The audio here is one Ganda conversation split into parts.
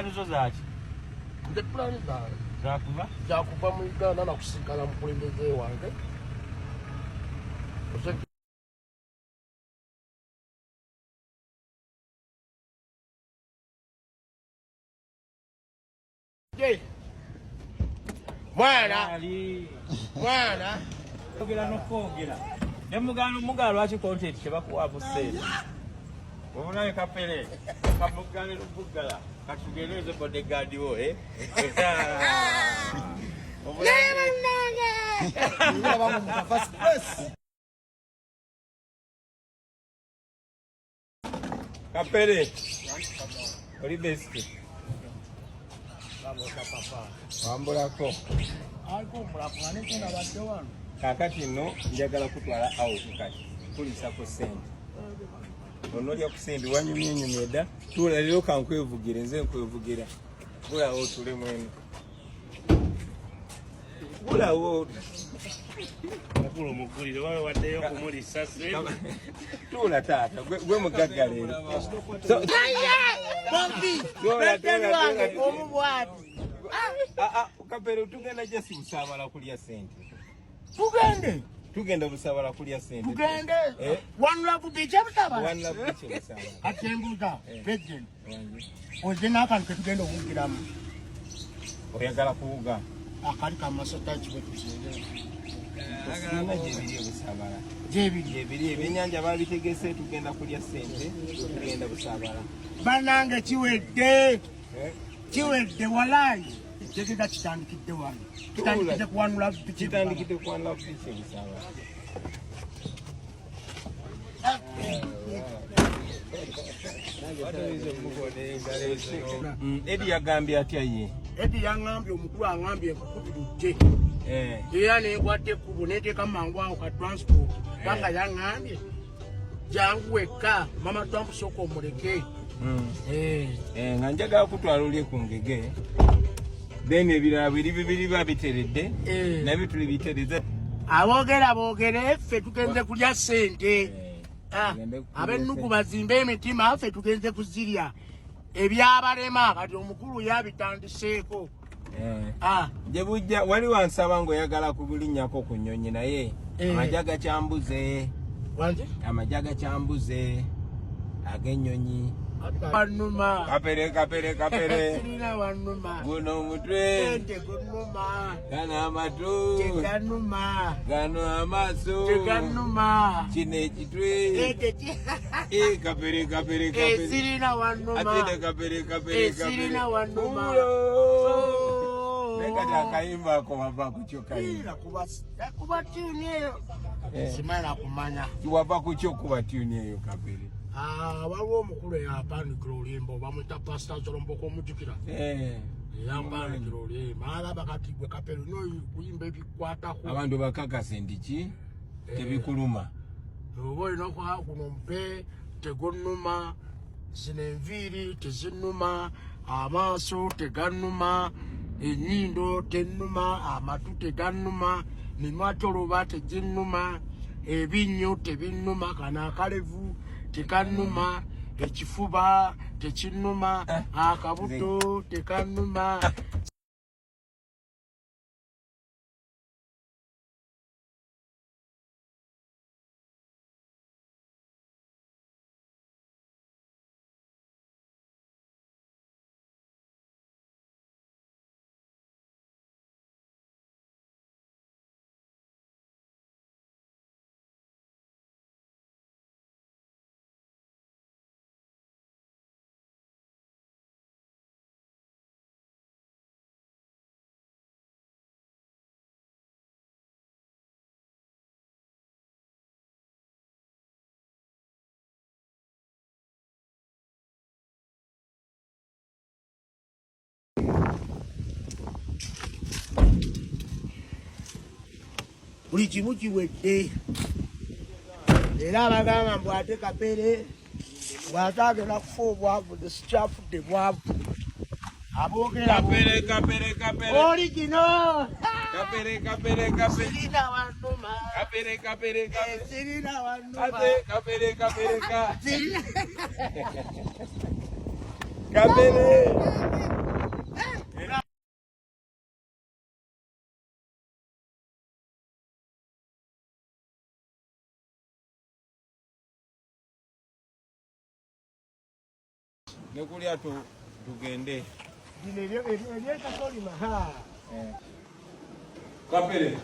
Plani zo zaki? Nze plani zange zakuva mu Uganda nakusinkana mukulembeze wange. Mwana ogera n'okwogera ne mugalo lwaki content tebakuwa buseera obulabe kapere kamugane lubuggala katugereze bodyguard wo kapere oli best wambulako kakati no njagala kutwala out kati kulisako sente onolya ku sente wanyumye dda tula lero kankwevugire nze nkwevugira gulawo tule mwenu gulawo mukulu mugulire wawe waddeyo kumulisa tula taata gwe mugagga leero kapere tugenda jesi busabala kulya sente tugenda busabala kulya sente tugende wanulavu biche busabala wanulavu biche busabala atembuza president ozena akantu ketugenda okuvugiramu oyagala kuwuga akali kamasota kiwe tuzende agala jebiri busabala jebiri ebyenyanja babitegese tugenda kulya sente tugenda busabala banange kiwedde walayi Jegeda kitandikidde wano kitandikidde kuwanula biche busabala Edi yagambye atya ye Edi yangambye omukulu angambye nkukubirije era negwadde kubo neteeka mangu awo ka transport banga yangambye jangu wekka mama twamusooka omuleke nga njagala kutwala olye ku ngege then ebirala biri babiteredde nabyo tuli bitereze aboogere ffe tugenze kulya sente ab'ennugu bazimbe emitima ffe tugenze kuzirya ebyabalema kati omukulu yabitandiseeko gye bujja wali wansaba ng'oyagala kubulinnyako ku nnyonyi naye amajaga kyambuze ag'ennyonyi Wanuma kapere sirina wanuma guno omutwe gunuma gano amatu teganuma gano amaaso teganuma kino ekitwe kapere sirina wanuma atende kapere sirina wanuma nekati akayimba ako wava kukyo kayimba kuba tuni eyo simala kumanya kiwava kukyo kuba tuni eyo kapere waliwo omukulu eyapandikira oluyimba bamwita pasita Zolomboko omujjukira yampandikira oluyimba alaba kati gwe kapere kuyimba ebikwatako abantu bakakase ndiki tebikuluma oba olina kuno mpe tegonuma zino enviiri tezinuma amaaso teganuma ennyindo tennuma amatu teganuma mimwa kyoluba teginnuma ebinnyo tebinnuma kana akalevu tekanuma ekifuba tekinnuma akabuto tekanuma buli kimu kiwedde era abagamba mbu ate kapere bw'ataagenda kufa obwavu sikyafudde bwavu aboogera kapere oli kino kapere sirina wanuma kapere sirina wanuma ate kapere Kapere. Nekulia tugende. Kapere.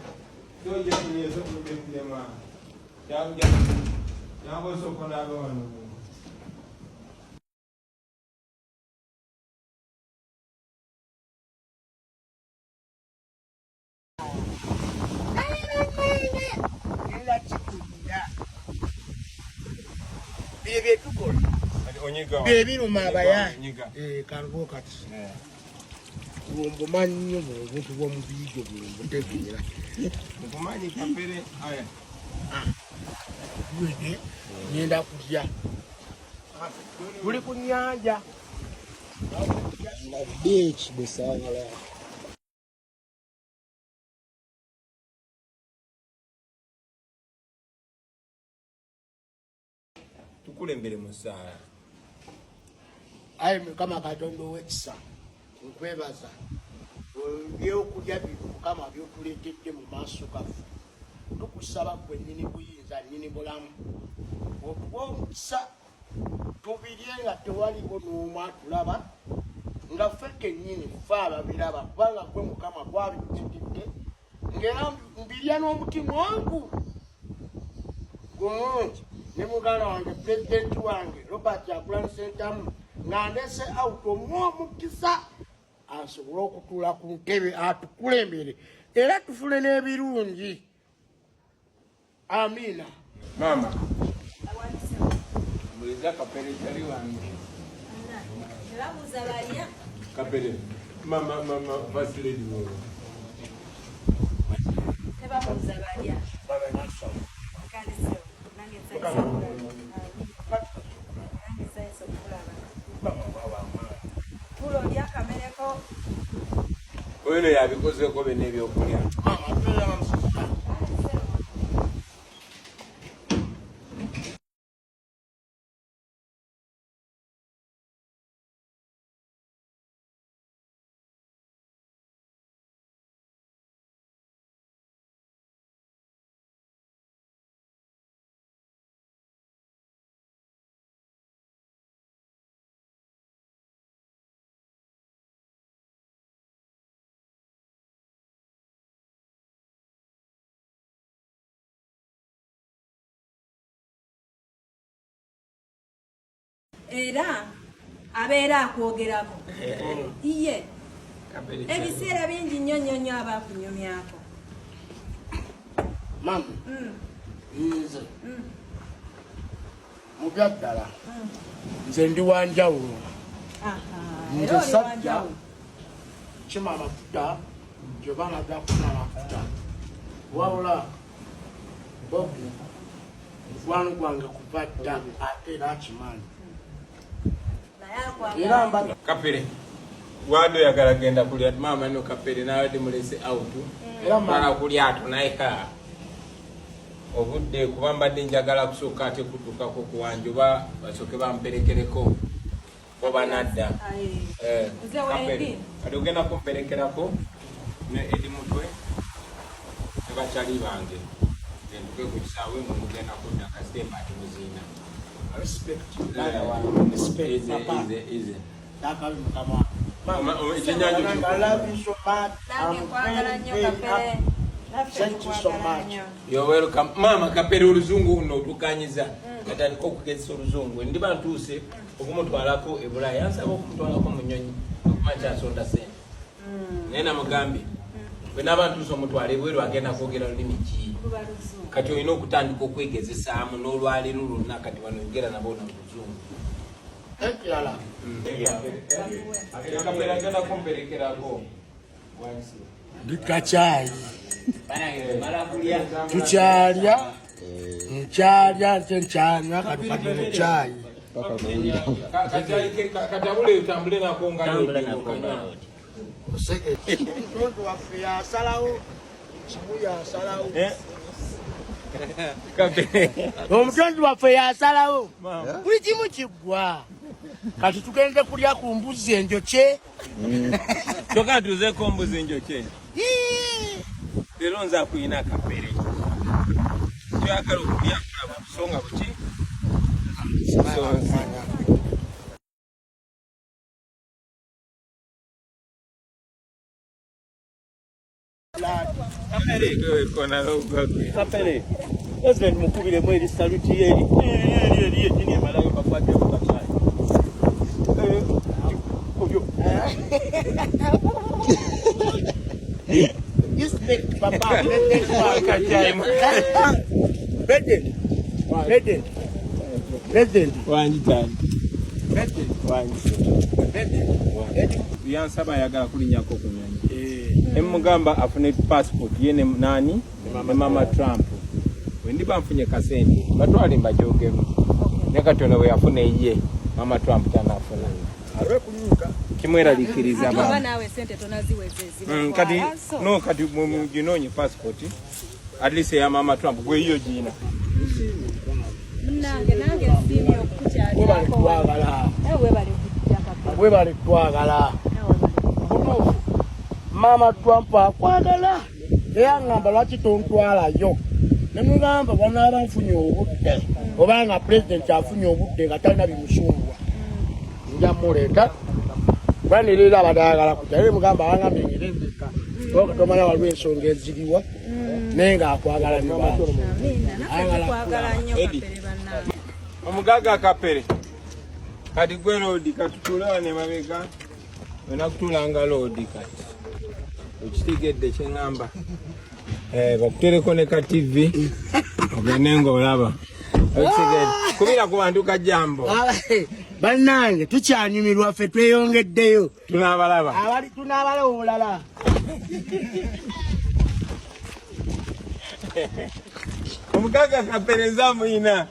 Toje kunyezo kubetema. Yango sokona bano. Bebiruma abaya kango kati bulumbu manyo mu buntu bw'omubiri bulumbu tegeera mukumanyi Kapere aya gwede ngenda kulya tuli ku nnyanja na beach besangala tukulembere musaala ayi Mukama Katonda ow'ekisa nkwebaza ebyokulya bino Mukama byotuleetedde mu maaso gaffe tukusaba gwe nnyini buyinza nnyini bulamu okuba omukisa tubirye nga tewaliwo n'omu atulaba nga ffe kennyini ffe ababiraba kubanga gwe Mukama gwabitudidde ng'era mbirya n'omutima wangu gulungi ne muganda wange pulezidenti wange Robert Kyagulanyi Ssentamu nga ndese awuto omukisa asobole okutuula ku ntebe atukulembere era tufune n'ebirungi. Amina. Mama. Muliza Kapere tali wange. Kapere. Mama Vasile diwo. Teba muzabalia. Baba naso. Kanise. Nange saiso kulaba. Pulo lya kamereko. Oyino yabikozeko bene ebyokulya. Mama tuya mamusika. Era abeera akwogerako iye ebiseera bingi nnyo abakunyumyako Mama nze mu byaddala nze ndi wanjawulo nze sajja kima amafuta gye banaga kufuna amafuta wabula bobu mukwano gwange kuva dda ate era akimanyi. Kapere. Wado yagala genda kulya mama no Kapere nawe dimulese out. Era mara kulya tunaika. Obudde kubamba njagala kusooka ate kutuka ko kuwanjuba basoke bamperekereko. Oba nadda. Kapere. Adogenda kumperekerako ne edi mutwe. Tebachali bange. Nduke kukisawe mu mugenda kudda kasemba timuzina. Respect. Respect. Easy. Takabi Mukama. Mama, I love you so much. Thank you so much. You're welcome. Mama Kapere oluzungu no tukanyiza. Natandika okugezesa oluzungu. Ndi bantuse okumutwalako ebula yansaba okumutwalako munyonyi. Okumancha asonda sente. Nena mugambi. Bwe n'abantu omutwale bweru agenda kwogera olulimi ki. Kati olina okutandika okwegezesaamu n'olwaleero lwonna kati banogera nabo n'oluzungu. Ekirala. Kapere agenda kumperekerako. Ndikacaayi. Tukyalya. Nkyalya nkyanywa kati mukyayi. Katabule utambule nako ngalo. Omuntu waffe yasalawo kimu yasalawo Kapere omutonzi waffe yasalawo buli kimu kiggwa kati tugenze kulya ku mbuzi enjokye kyokka tuzeeko mbuzi enjokye leero nze akuyina akapere kyoyagala okulya kulaba busonga buki busonzi kapere president mukubiremu eri saluti eri etini emalayo bakwateko kakayi yansaba ayagala kulinyako ku nyonyi emugamba afune passport ye ne nani ne mama Trump wendiba nfunye kasente batwale mbajogemu ne katono we yafune ye mama Trump tanafuna arwe kunyuka kimweralikiriza baba nawe sente tonaziwezezi kati no kati mujinonye passport at least ya mama Trump gwe hiyo jina nange simyo okukyali we bali twagala mama Trump akwagala eyangamba lwaki tontwalayo nemugamba banaaba nfunye obudde obanga president afunye obudde nga talina bimusumbuwa nja muleeta banirira abadagala kutya mugamba awangambye ngirenzeka okatomanya waliwo ensonga eziriwa naye nga akwagala omugaga akapere kati gwe lodi katutulawa ne mabega wenakutulanga lodi kati okitegedde kyeŋŋamba bakutereko ne ka TV ogende ng'olaba kubira ku bantu kajambo bannange tukyanyumirwa ffe tweyongeddeyo tunaabalaba tunaabalaba obulala omugaga kapereza muyina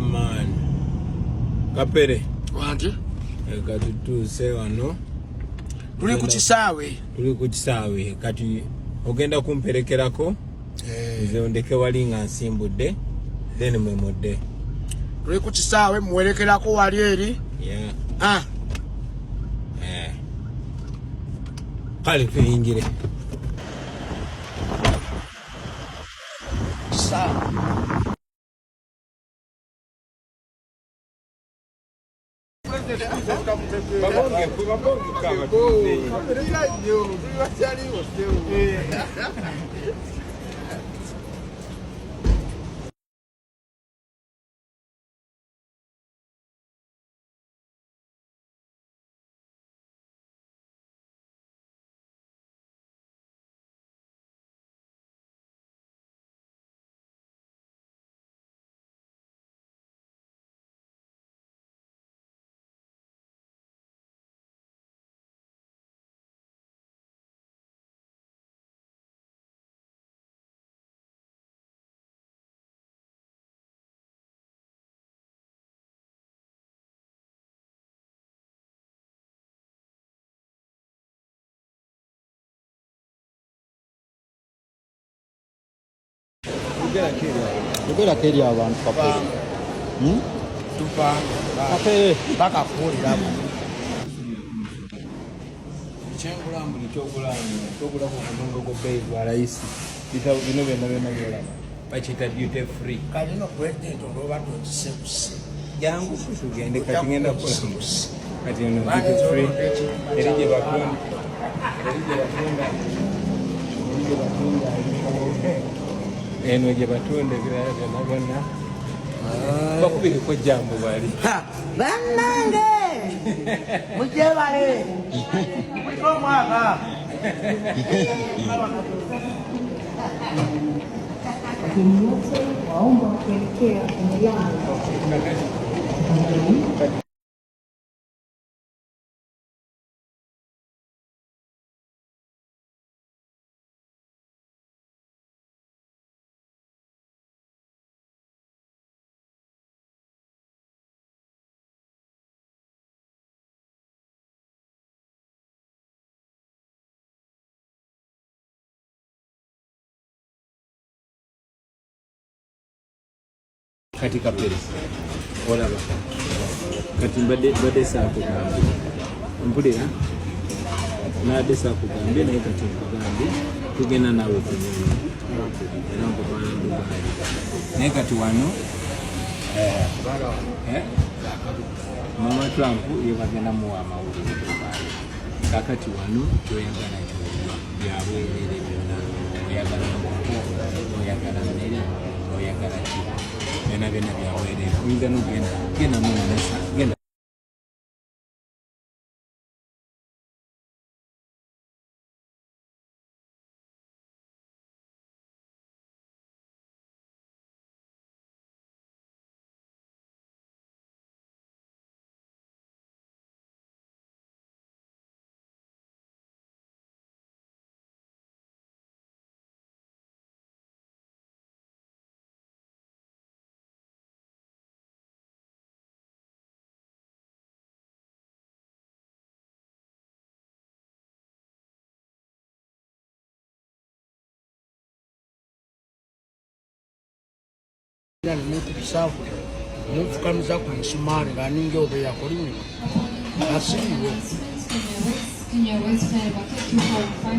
man kapere wanti katutuse wano tuli ku kisaawe kati ogenda kumperekerako nze ondeke wali nga nsimbudde then mwemudde tuli ku kisaawe muwerekerako wali eri kale tuyingire Yogera keri abantu kapere. tupa Kapere. Baka kuuliramu. Kyengulamu kyogula ku kulungo go bei wa rais. Bita bino byonna byonna bakita duty free. Kalino president oloba tokisebusi. Jangu tugende kati ngenda kola. Kati no duty free. Erije bakunda. Eno je batunde birala byonna byonna. Bakubiri ko jambo bali. Bannange. Mujje bale. Mujje mwaka. Wageni wote waomba kuelekea kwenye lango. katika pesa olaba kati mbadde saakugambye mpulira nadde saakugambye naye kati nkugambye tugenda naawe kunyonyi era nkutwala Dubayi naye kati wano Mama Trump yebagenda muwa amawulire Dubayi kakati wano kyoyagala byabwerere byonna oyagala oyagala mmere oyagala ki byonna byabwerere oyinza nogenda munasa genda Nimekubisafu nimefukamiza ku misumari nga ninge obe yakolini asiiwe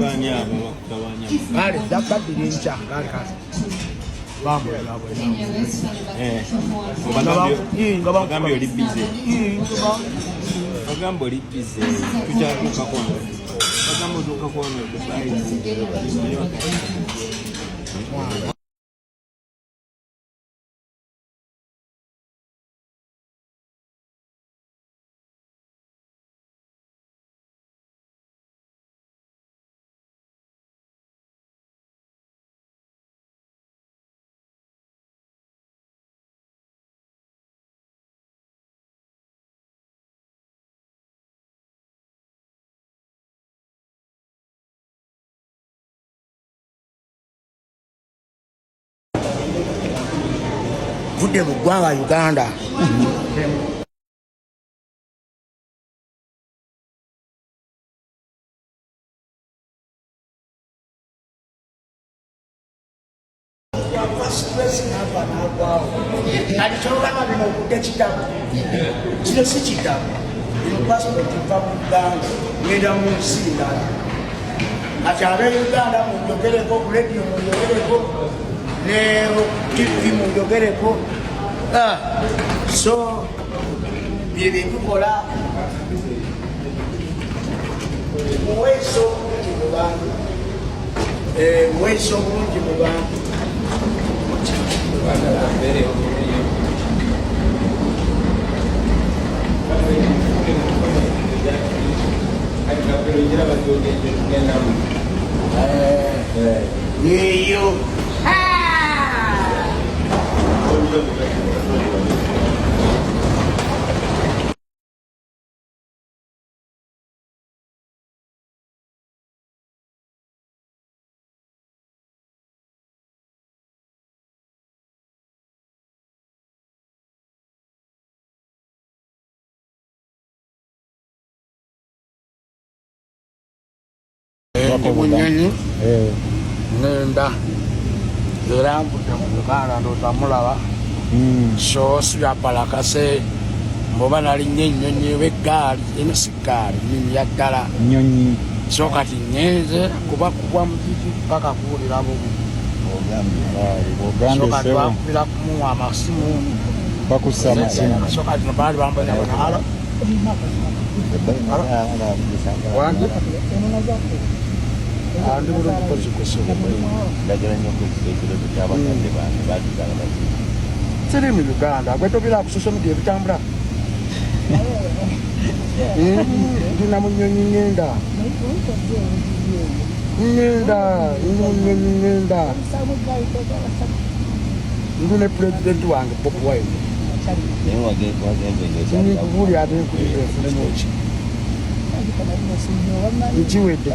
bani abo bakutawanya kale dakadiri ncha kale kale bambo yabo bagambye oli bize bagamba oli bize tukyatuuka kono bagamba otuuka kono Dubayi vudde mu ggwanga Uganda alikyolaba bino okudde kitabu kino si kitabu ino pasipoti va mu Uganda ngenda mu nsi ndala ati abe Uganda munjogereko ku rediyo munjogereko ne TV munjogereko so bye byetukola muweeso bulungi mu bantu muweeso bulungi mu bantu yeyo Bunyanyi ngenda era mputa mu Uganda ndotamulaba so siyapalakase mboba nalinnya ennyonyi w'eggaali eno si ggaali nnyonyi ya ddala Nyonyi so kati ngenze kuba kugwa mu kiki paka kuwulira bubi so kati bakubira kumuwa amasimu bakussa amasimu so kati no baali bambanya alo andi bulungi kozikosobola kiri mu Uganda gwe tobira ku social media ebitambula ndina mu nnyonyi ngenda ngenda ndune president wange Bob Wine ndikubuli ate nkulira efunemoki nkiwedde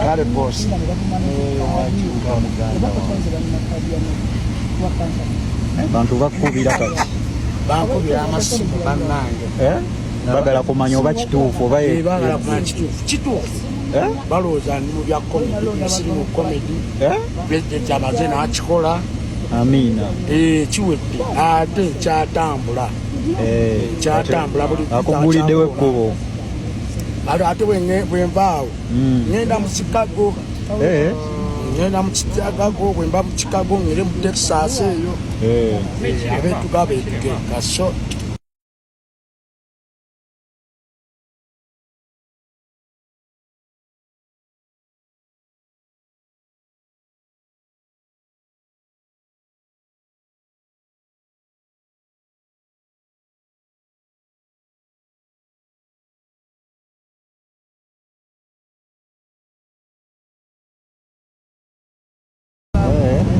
kale bosi bantu bakubira kati bankubira amasimu bannange bagala kumanya oba kituufu oba bagala kumanya kituufu balowooza ndi mu bya komedi siri mu komedi president amaze n'akikola amiina kiwedde ate kyatambula buli akuguliddewo ekkubo ate bwenvaawo ngenda mu Chicago ngenda mu Chicago bwemba mu Chicago ngere mu Texas eyo abeetuga beetugenda so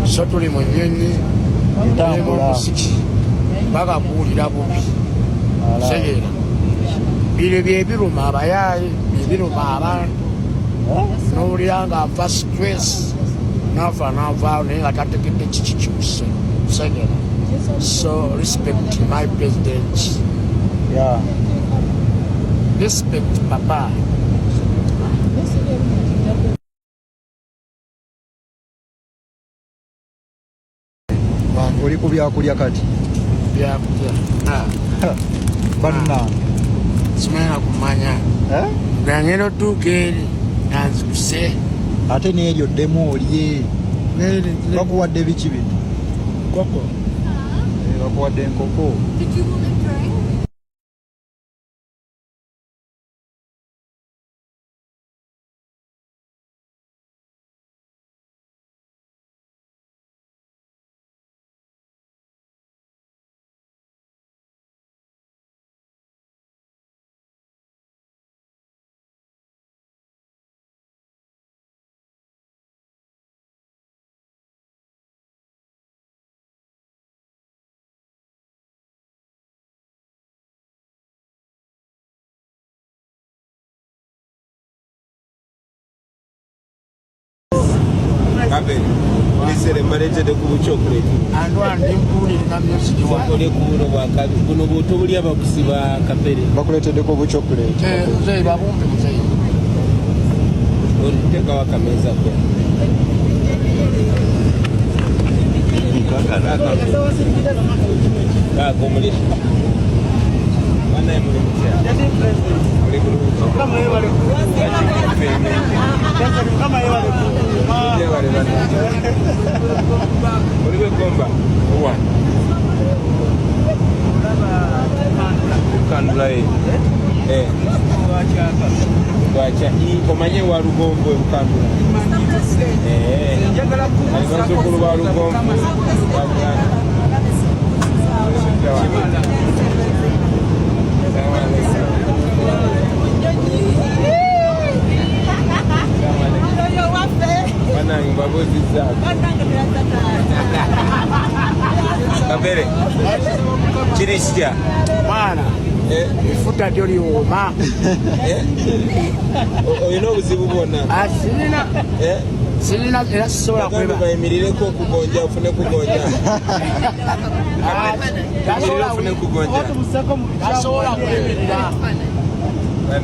so tuli mu nnyonyi musiki bagakuwulira bubi segeera bire byebiruma abayaayi byebiruma abantu n'owulira nga ava stress n'avaawo naye nga tategedde kikikyuse segeera so respect my president respect papa oli ku byakulya kati byakulya banna simanya kumanya ngangenda otuuka eri nanzikuse ate n'eryo ddemu olye bakuwadde biki bino koko bakuwadde enkoko Kabere, ulisere mbaletede ku chocolate. Andwa ndimpulira music wakole kubuno bwa kabi. Kuno buto buli abakusiba kapere. Bakuletede ku bu chocolate. Mzee babumpe mzee. Oliteka wakameza kwa. Kako muli. Mana yemuli mtia. Muli kulubuto. Kama yewale. Kama yewale. Olive komba one kandula wacha omanye wa lugombo ebukandula alibanzukulu ba lugombo Kabere kirisya mwana ifuta lyo liwoma oyina obuzibu bwonna sirina era sisobola kweba bayimirireko okugonja ofune kugonja ofune kugonja tasobola kwemirira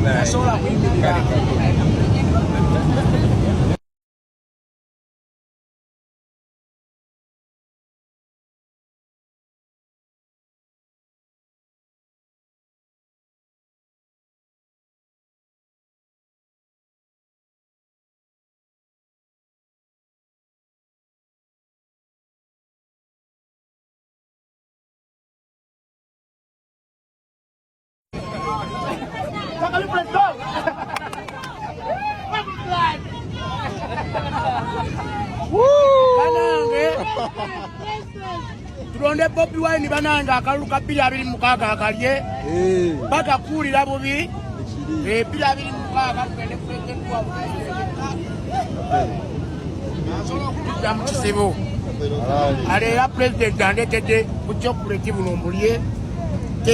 tasobola kwemirira tulonde Bobi Wine bananga akalulu ka 226 akalye bakakuulira bubi 226 tugende kulekerwa asobola okutudda mu kizibu Aleera president andetedde ku chocolate buno mbulye.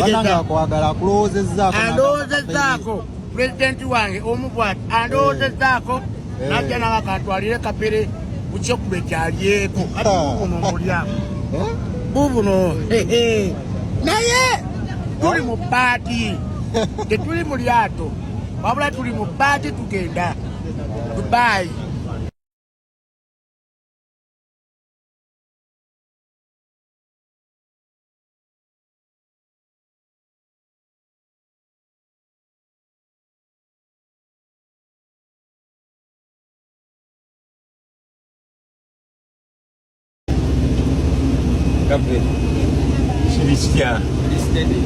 Bananga kwagala kulowoozezaako. Andowoozezaako president wange omubwati andowoozezaako najja nawe akatwalire kapere ku chocolate alyeko. Ati bubuno mbulyamu. Bubuno naye tuli mu paati tetuli mu lyato wabula tuli mu paati tugenda Dubai. Gabriel, Shibistia,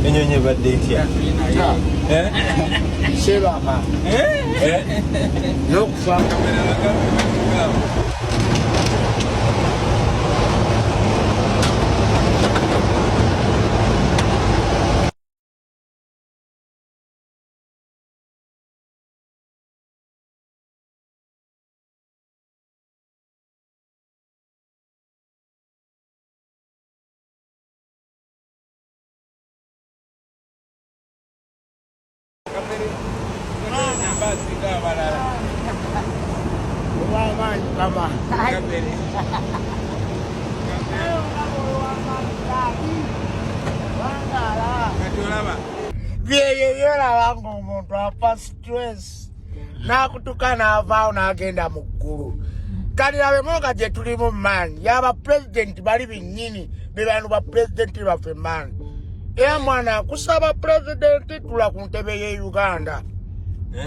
Enyonye Badetia. Sebaka. Nokufa. Byeyeyolabanga omuntu afa stress n'akutuka n'avaawo n'agenda mu ggulu. Kati abemoga gye tulimu maani yaba pulezidenti bali binnyini be bantu ba pulezidenti baffe maani. Era mwana akusaba pulezidenti tula ku ntebe y'e Uganda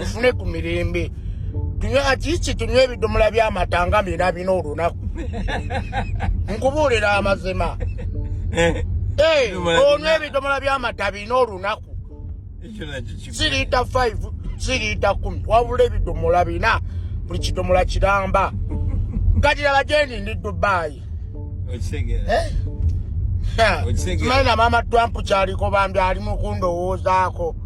tufune ku mirembe. Tunywe ebidomola by'amatanga 4 olunaku. Nkubuulira amazima. Onywa ebidomola by'amata 4 olunaku. Si liita 5, si liita 10, wabula ebidomola 4 buli kidomola kiramba. Kati laba gyendi ndi Dubai. Simanyi na Mama Trump kyaliko bambi ali mu kundowoozaako.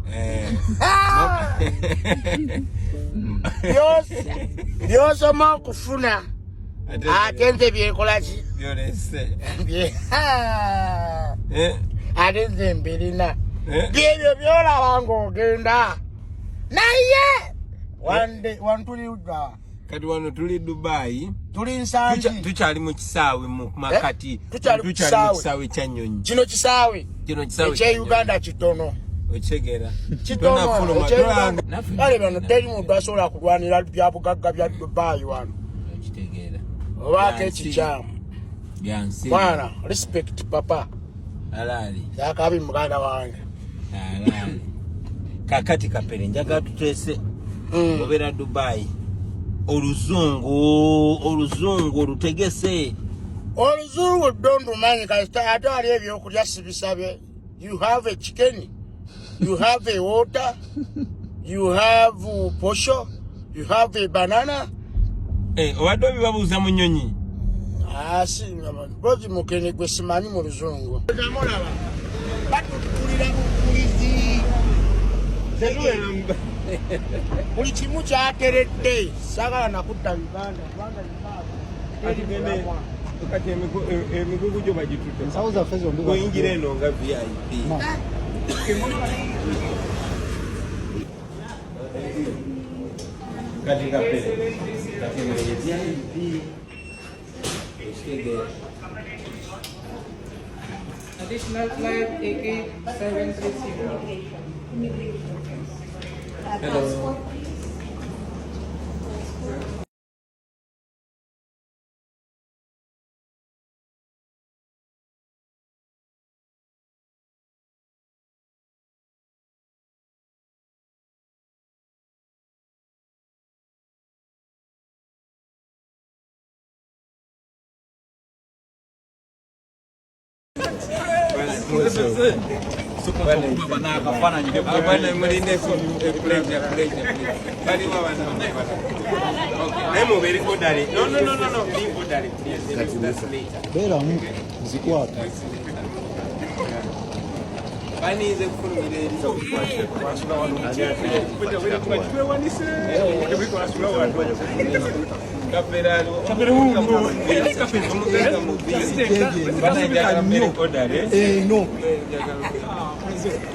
By'osoma okufuna ate nze byenkola ki? Ate nze mbirina. Byebyo byolaba ng'ogenda. Naye wantuli udda. Kati wano tuli Dubai. Tuli nsangi. Tukyali mu kisaawe mu makati. Tukyali mu kisaawe kya Nnyonyi. Kino kisaawe. Ekye Uganda kitono. Ochegera. Kitono. Kale bano teri muntu asobola kulwanira bya bugagga bya Dubai wano. Okitegeera. Oba ekikyamu. Byansi. Bwana, respect papa. Alali. Yakabi muganda wange. Alali. Kakati kapere njaga tutese. Obera Dubai. Oluzungu lutegese. Oluzungu dondu manyi kasita ate wali ebyokulya sibisabye. You have a chicken, you have a water, you have posho, you have a banana. Owadde bibabuuza mu Nnyonyi. Si bozi mukene gwe simanyi mu luzungu. Namulaba batukulira bukulizi. Buli kimu kyateredde sagala nakutta Uganda. Kati emigugu gyo bagitutte. Ensawo zaffe zombi oyingira eno nga VIP. Kati kapere. Kati mwenye VIP. Additional flight AK730. Hello. Beeramu zikwata.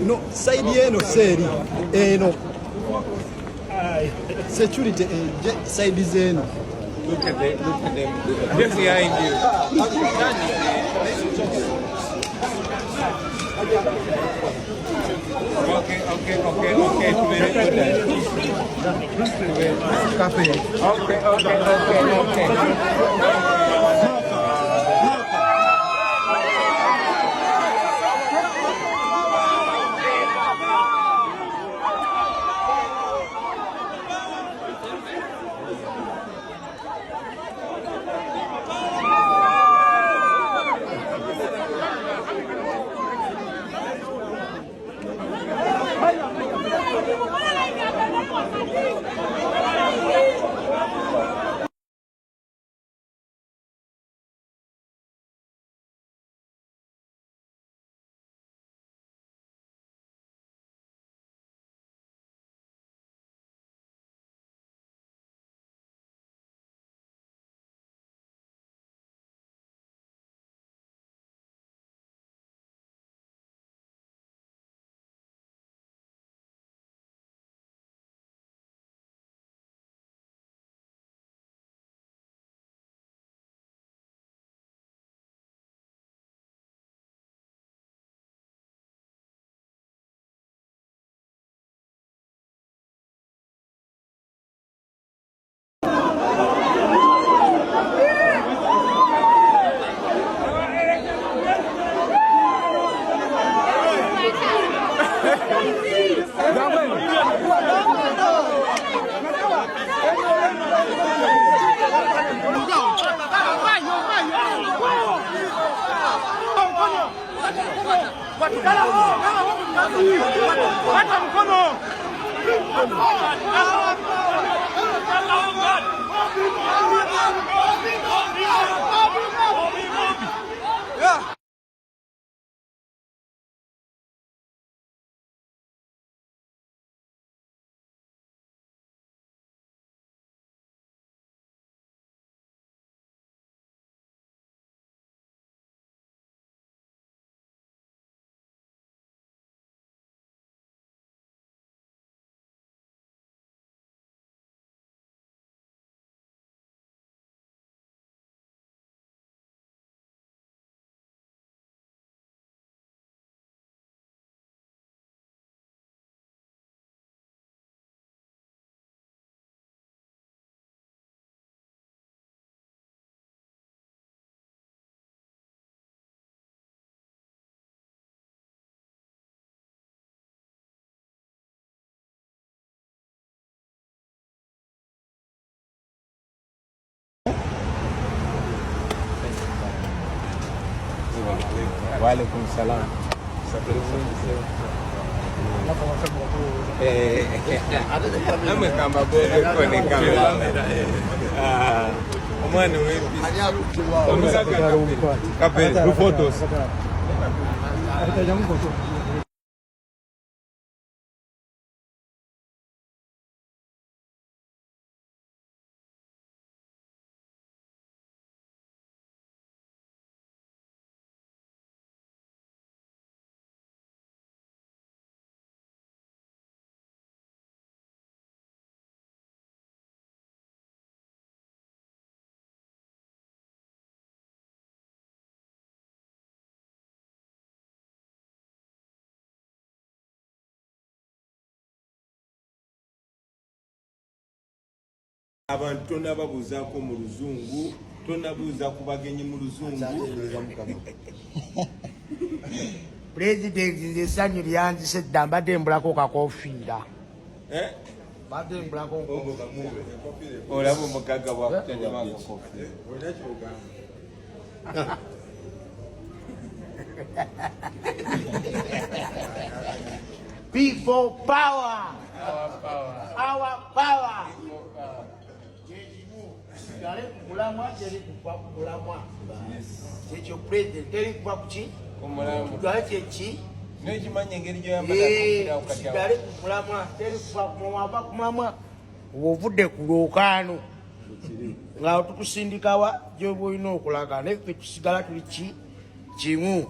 No, side eno seri. No. Security side zeno. Look at them. Just behind you. Okay. Cafe. Okay. Walaikum salam. Nama kamba bobe kone kamera. Omwana wepi. Omusaka kapele photos. Abantu tonna babuuzaako mu luzungu, tonna buuza ku bagenyi mu luzungu. Pulezidenti nze essanyu lyanzise dda mbadde mbulako kakofiira. Mbadde mbulako olaba omugagga bwakutendema akakofiira. People power. Our power. Ekyo president teri kuva kuki kugala kyeki nekimanya engeri gyoyambala kugale kukulamwa teri kuva kumwava kumamwa ovudde ku lwokaano nga tukusindikawa gyoba olina okulaga naye tusigala tuli kimu